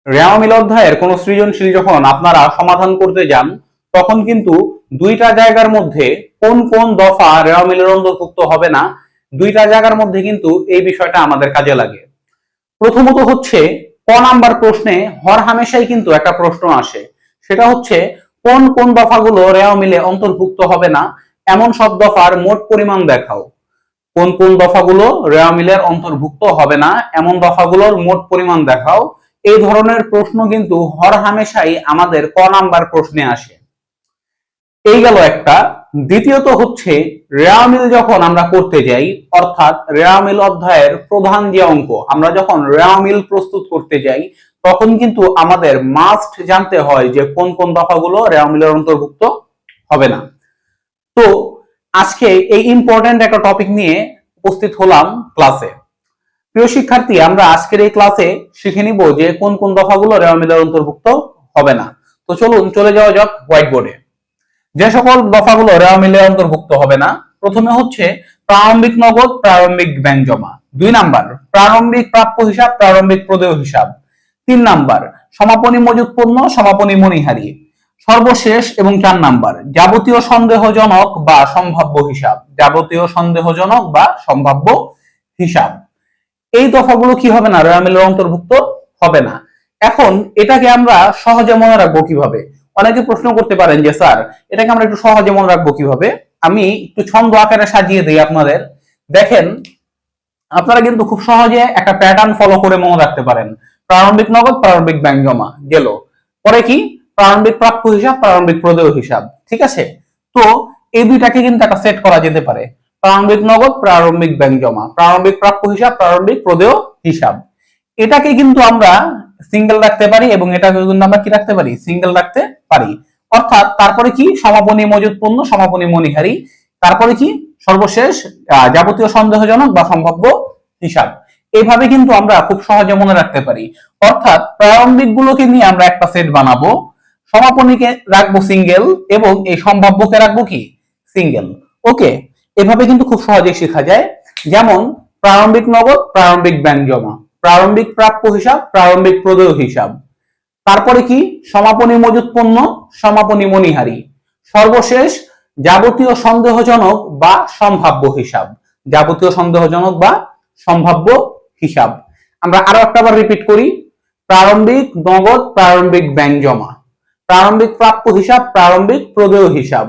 রেওয়া মিল অধ্যায়ের কোন সৃজনশীল যখন আপনারা সমাধান করতে যান তখন কিন্তু দুইটা জায়গার মধ্যে কোন কোন দফা রেওয়া মিলের অন্তর্ভুক্ত হবে না, দুইটা জায়গার মধ্যে কিন্তু এই বিষয়টা আমাদের কাজে লাগে। প্রথমত হচ্ছে ক নাম্বার প্রশ্নে হরহামেশাই কিন্তু একটা প্রশ্ন আসে, সেটা হচ্ছে কোন কোন দফাগুলো রেওয়া মিলে অন্তর্ভুক্ত হবে না, এমন সব দফার মোট পরিমাণ দেখাও। কোন কোন দফাগুলো রেওয়া মিলের অন্তর্ভুক্ত হবে না, এমন দফাগুলোর মোট পরিমাণ দেখাও। এই ধরনের প্রশ্ন কিন্তু হরহামেশাই আমাদের ক নাম্বার প্রশ্নে আসে। এই গেল একটা। দ্বিতীয়ত হচ্ছে রেওয়া মিল যখন আমরা করতে যাই, অর্থাৎ রেওয়া মিল অধ্যায়ের প্রধান যে অঙ্ক, আমরা যখন রেওয়া মিল প্রস্তুত করতে যাই তখন কিন্তু আমাদের মাস্ট জানতে হয় যে কোন কোন দফাগুলো রেওয়া মিলের অন্তর্ভুক্ত হবে না। তো আজকে এই ইম্পর্টেন্ট একটা টপিক নিয়ে উপস্থিত হলাম ক্লাসে। প্রিয় শিক্ষার্থী, আমরা আজকের এই ক্লাসে শিখে নিব যে কোন কোন দফাগুলো রেওয়া মিলের অন্তর্ভুক্ত হবে না। তো চলুন চলে যাওয়া যাক হোয়াইট বোর্ডে। যে সকল দফাগুলো রেওয়া মিলে অন্তর্ভুক্ত হবে না, প্রথমে হচ্ছে প্রারম্ভিক নগদ, প্রারম্ভিক ব্যাংক জমা। 2 নাম্বার প্রারম্ভিক প্রাপ্য হিসাব, প্রারম্ভিক প্রদেয় হিসাব। 3 নাম্বার সমাপনী মজুত পণ্য, সমাপনী মণিহারি। সর্বশেষ এবং 4 নাম্বার যাবতীয় সন্দেহজনক বা সম্ভাব্য হিসাব, যাবতীয় সন্দেহজনক বা সম্ভাব্য হিসাব। এই দফাগুলো কি হবে না, রেওয়া মিলের অন্তর্ভুক্ত হবে না। এখন এটাকে আমরা সহজে মনে রাখবো কিভাবে? অনেকে প্রশ্ন করতে পারেন যে স্যার এটাকে আমরা একটু সহজে মনে রাখবো কিভাবে? আমি একটু ছন্দ আকারে সাজিয়ে দিই আপনাদের। দেখেন, আপনারা কিন্তু খুব সহজে একটা প্যাটার্ন ফলো করে মনে রাখতে পারেন। প্রারম্ভিক নগদ, প্রারম্ভিক ব্যাংক জমা গেল। পরে কি? প্রারম্ভিক প্রাপ্য হিসাব, প্রারম্ভিক প্রদেয় হিসাব। ঠিক আছে? তো এই দুইটাকে কিন্তু একটা সেট করা যেতে পারে। প্রারম্ভিক নগদ, প্রারম্ভিক ব্যাংক জমা, প্রারম্ভিক প্রাপ্য হিসাব, প্রারম্ভিক প্রদেয় হিসাব। এটাকে কিন্তু আমরা সিঙ্গেল রাখতে পারি এবং এটাকে কিন্তু আমরা কি রাখতে পারি? সিঙ্গেল রাখতে পারি। অর্থাৎ তারপরে কি? সমাপনী মজুত পণ্য, সমাপনী মণিহারি। তারপরে কি? সর্বশেষ যাবতীয় সন্দেহজনক বা সম্ভাব্য হিসাব। এইভাবে কিন্তু আমরা খুব সহজে মনে রাখতে পারি। অর্থাৎ প্রারম্ভিক গুলোকে নিয়ে আমরা একটা সেট বানাবো, সমাপনীকে রাখবো সিঙ্গেল এবং এই সম্ভাব্যকে রাখবো কি? সিঙ্গেল। ওকে, এভাবে কিন্তু খুব সহজে শেখা যায়। যেমন প্রারম্ভিক নগদ, প্রারম্ভিক ব্যাংক জমা, প্রারম্ভিক প্রাপ্য হিসাব, প্রারম্ভিক প্রদেয় হিসাব। তারপরে কি? সমাপনী মজুত পণ্য, সমাপনী মণিহারি। সর্বশেষ যাবতীয় সন্দেহজনক বা সম্ভাব্য হিসাব, যাবতীয় সন্দেহজনক বা সম্ভাব্য হিসাব। আমরা আরো একটাবার রিপিট করি। প্রারম্ভিক নগদ, প্রারম্ভিক ব্যাংক জমা, প্রারম্ভিক প্রাপ্য হিসাব, প্রারম্ভিক প্রদেয় হিসাব।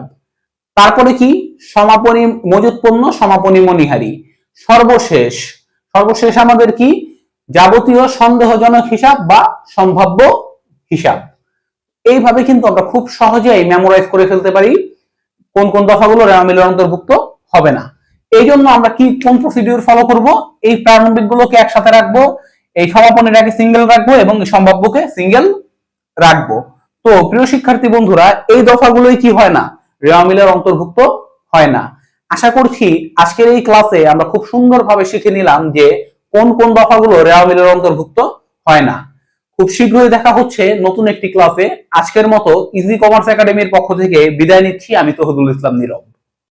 তারপরে কি? সমাপনী মজুত পণ্য, সমাপনী মণিহারি। সর্বশেষ সর্বশেষ আমাদের কি? যাবতীয় সন্দেহজনক হিসাব বা সম্ভাব্য হিসাব। এইভাবে কিন্তু আমরা খুব সহজেই মেমোরাইজ করে ফেলতে পারি কোন কোন দফাগুলো রেওয়া মিলের অন্তর্ভুক্ত হবে না। এই জন্য আমরা কি কোন প্রসিডিউর ফলো করব? এই প্রারম্ভিক গুলোকে একসাথে রাখবো, এই সমাপনীটাকে সিঙ্গেল রাখবো এবং সম্ভাব্যকে সিঙ্গেল রাখবো। তো প্রিয় শিক্ষার্থী বন্ধুরা, এই দফাগুলোই কি হয় না? রেওয়া মিলের অন্তর্ভুক্ত হয় না। আশা করছি আজকের এই ক্লাসে আমরা খুব সুন্দরভাবে শিখে নিলাম যে কোন কোন দফাগুলো রেওয়া মিলের অন্তর্ভুক্ত হয় না। খুব শীঘ্রই দেখা হচ্ছে নতুন একটি ক্লাসে। আজকের মতো ইজি কমার্স একাডেমির পক্ষ থেকে বিদায় নিচ্ছি। আমি তৌহিদুল ইসলাম নীরব।